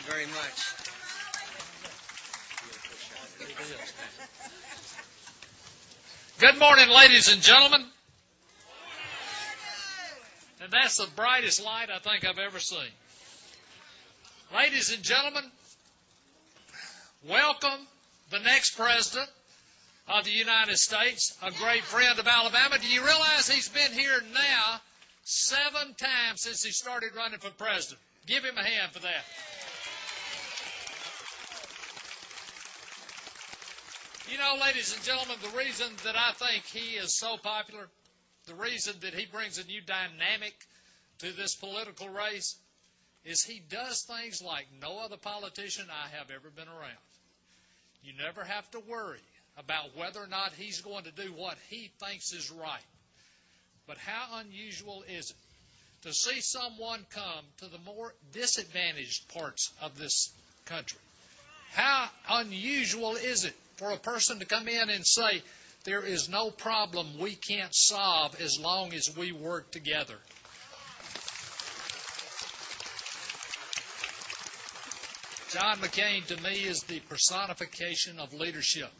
very much. Good morning, ladies and gentlemen. And that's the brightest light I think I've ever seen. Ladies and gentlemen, welcome the next president of the United States, a great friend of Alabama. Do you realize he's been here now 7 times since he started running for president? Give him a hand for that. You know, ladies and gentlemen, the reason that I think he is so popular, the reason that he brings a new dynamic to this political race, is he does things like no other politician I have ever been around. You never have to worry about whether or not he's going to do what he thinks is right. But how unusual is it to see someone come to the more disadvantaged parts of this country? How unusual is it for a person to come in and say, there is no problem we can't solve as long as we work together? John McCain, to me, is the personification of leadership.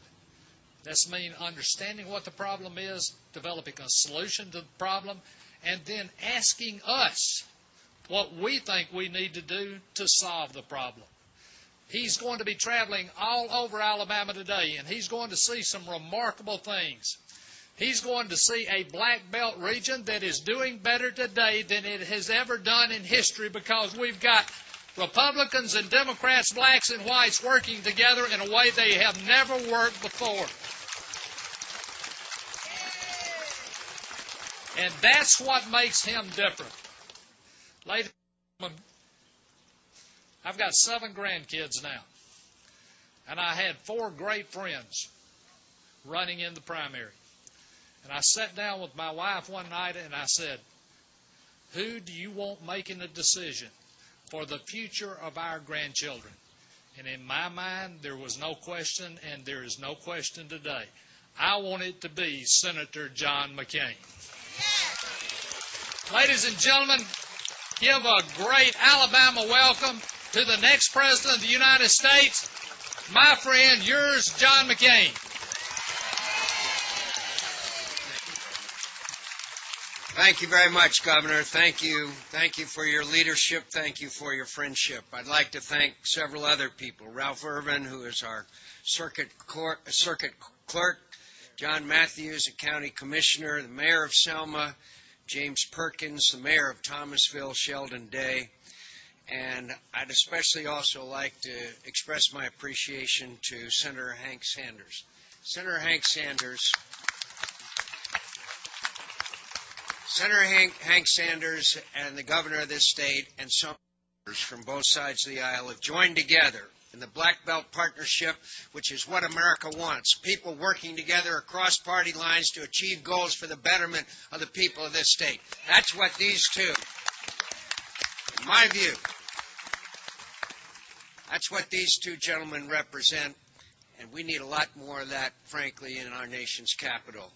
That's mean understanding what the problem is, developing a solution to the problem, and then asking us what we think we need to do to solve the problem. He's going to be traveling all over Alabama today, and he's going to see some remarkable things. He's going to see a black belt region that is doing better today than it has ever done in history, because we've got Republicans and Democrats, blacks and whites working together in a way they have never worked before. And that's what makes him different. Ladies and gentlemen, I've got 7 grandkids now, and I had 4 great friends running in the primary. And I sat down with my wife one night and I said, who do you want making a decision for the future of our grandchildren? And in my mind, there was no question, and there is no question today. I want it to be Senator John McCain. Ladies and gentlemen, give a great Alabama welcome to the next President of the United States, my friend, yours, John McCain. Thank you very much, Governor. Thank you. Thank you for your leadership. Thank you for your friendship. I'd like to thank several other people. Ralph Irvin, who is our circuit clerk, John Matthews, a county commissioner, the mayor of Selma, James Perkins, the mayor of Thomasville, Sheldon Day. And I'd especially also like to express my appreciation to Senator Hank Sanders. Senator Hank Sanders and the governor of this state and some others from both sides of the aisle have joined together in the Black Belt Partnership, which is what America wants. People working together across party lines to achieve goals for the betterment of the people of this state. That's what these two, in my view, that's what these two gentlemen represent, and we need a lot more of that, frankly, in our nation's capital.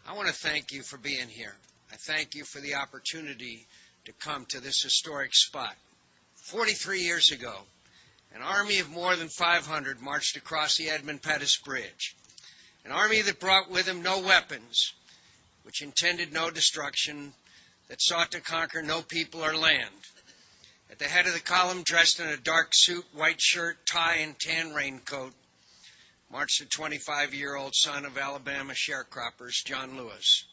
I want to thank you for being here. I thank you for the opportunity to come to this historic spot. 43 years ago, an army of more than 500 marched across the Edmund Pettus Bridge, an army that brought with him no weapons, which intended no destruction, that sought to conquer no people or land. At the head of the column, dressed in a dark suit, white shirt, tie, and tan raincoat, marched the 25-year-old son of Alabama sharecroppers, John Lewis.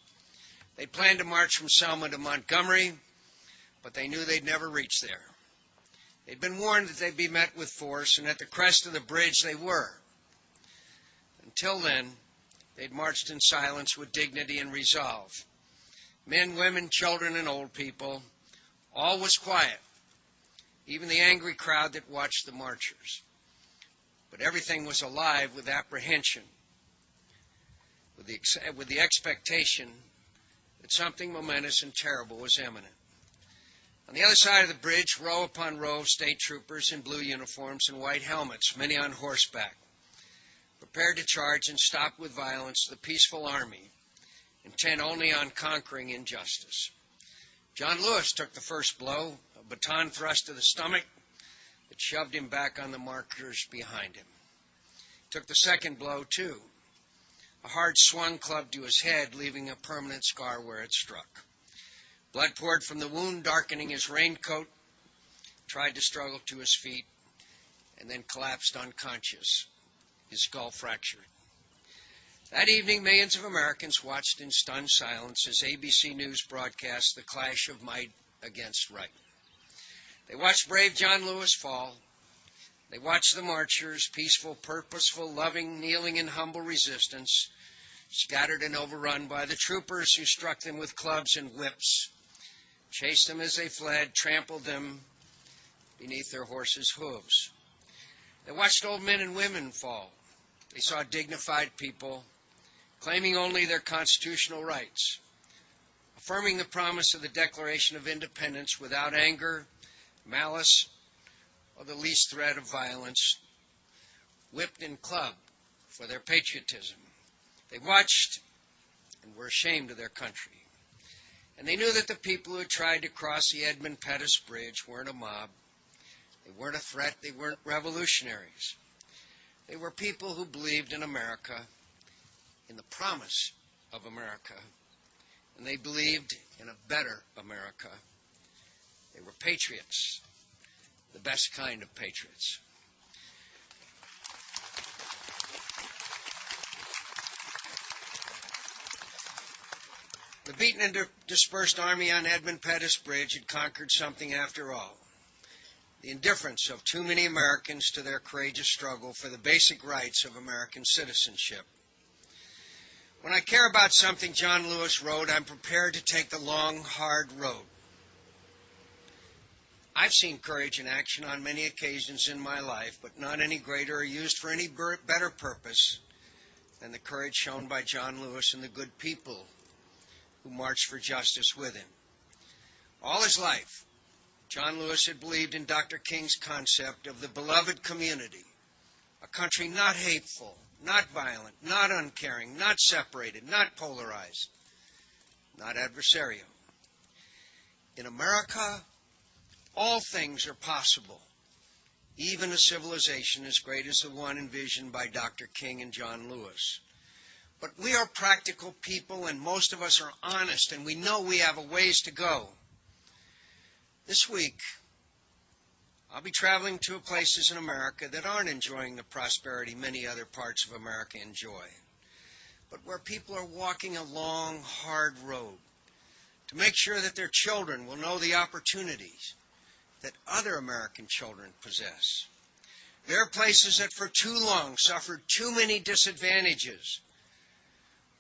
They planned to march from Selma to Montgomery, but they knew they'd never reach there. They'd been warned that they'd be met with force, and at the crest of the bridge they were. Until then, they'd marched in silence with dignity and resolve. Men, women, children, and old people, all was quiet, even the angry crowd that watched the marchers. But everything was alive with apprehension, with the expectation that something momentous and terrible was imminent. On the other side of the bridge, row upon row of state troopers in blue uniforms and white helmets, many on horseback, prepared to charge and stop with violence the peaceful army, intent only on conquering injustice. John Lewis took the first blow, a baton thrust to the stomach that shoved him back on the markers behind him. Took the second blow, too. A hard swung club to his head, leaving a permanent scar where it struck. Blood poured from the wound, darkening his raincoat. Tried to struggle to his feet, and then collapsed unconscious, his skull fractured. That evening, millions of Americans watched in stunned silence as ABC News broadcast the clash of might against right. They watched brave John Lewis fall. They watched the marchers, peaceful, purposeful, loving, kneeling in humble resistance, scattered and overrun by the troopers who struck them with clubs and whips, chased them as they fled, trampled them beneath their horses' hooves. They watched old men and women fall. They saw dignified people claiming only their constitutional rights, affirming the promise of the Declaration of Independence without anger, malice, or the least threat of violence, whipped and clubbed for their patriotism. They watched and were ashamed of their country. And they knew that the people who had tried to cross the Edmund Pettus Bridge weren't a mob. They weren't a threat. They weren't revolutionaries. They were people who believed in America, in the promise of America, and they believed in a better America. They were patriots, the best kind of patriots. The beaten and dispersed army on Edmund Pettus Bridge had conquered something after all: the indifference of too many Americans to their courageous struggle for the basic rights of American citizenship. When I care about something, John Lewis wrote, I'm prepared to take the long, hard road. I've seen courage in action on many occasions in my life, but not any greater or used for any better purpose than the courage shown by John Lewis and the good people who marched for justice with him. All his life, John Lewis had believed in Dr. King's concept of the beloved community, a country not hateful, not violent, not uncaring, not separated, not polarized, not adversarial. In America, all things are possible, even a civilization as great as the one envisioned by Dr. King and John Lewis. But we are practical people, and most of us are honest, and we know we have a ways to go. This week, I'll be traveling to places in America that aren't enjoying the prosperity many other parts of America enjoy, but where people are walking a long, hard road to make sure that their children will know the opportunities that other American children possess. There are places that for too long suffered too many disadvantages,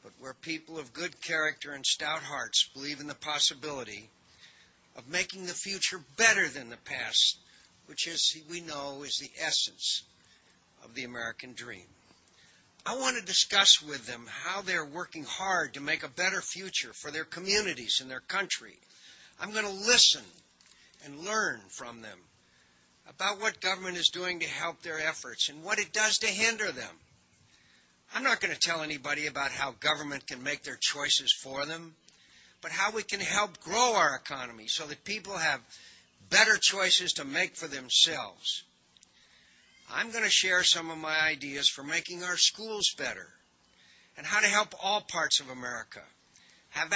but where people of good character and stout hearts believe in the possibility of making the future better than the past, which, as we know, is the essence of the American dream. I want to discuss with them how they're working hard to make a better future for their communities and their country. I'm going to listen and learn from them about what government is doing to help their efforts and what it does to hinder them. I'm not going to tell anybody about how government can make their choices for them, but how we can help grow our economy so that people have better choices to make for themselves. I'm going to share some of my ideas for making our schools better and how to help all parts of America have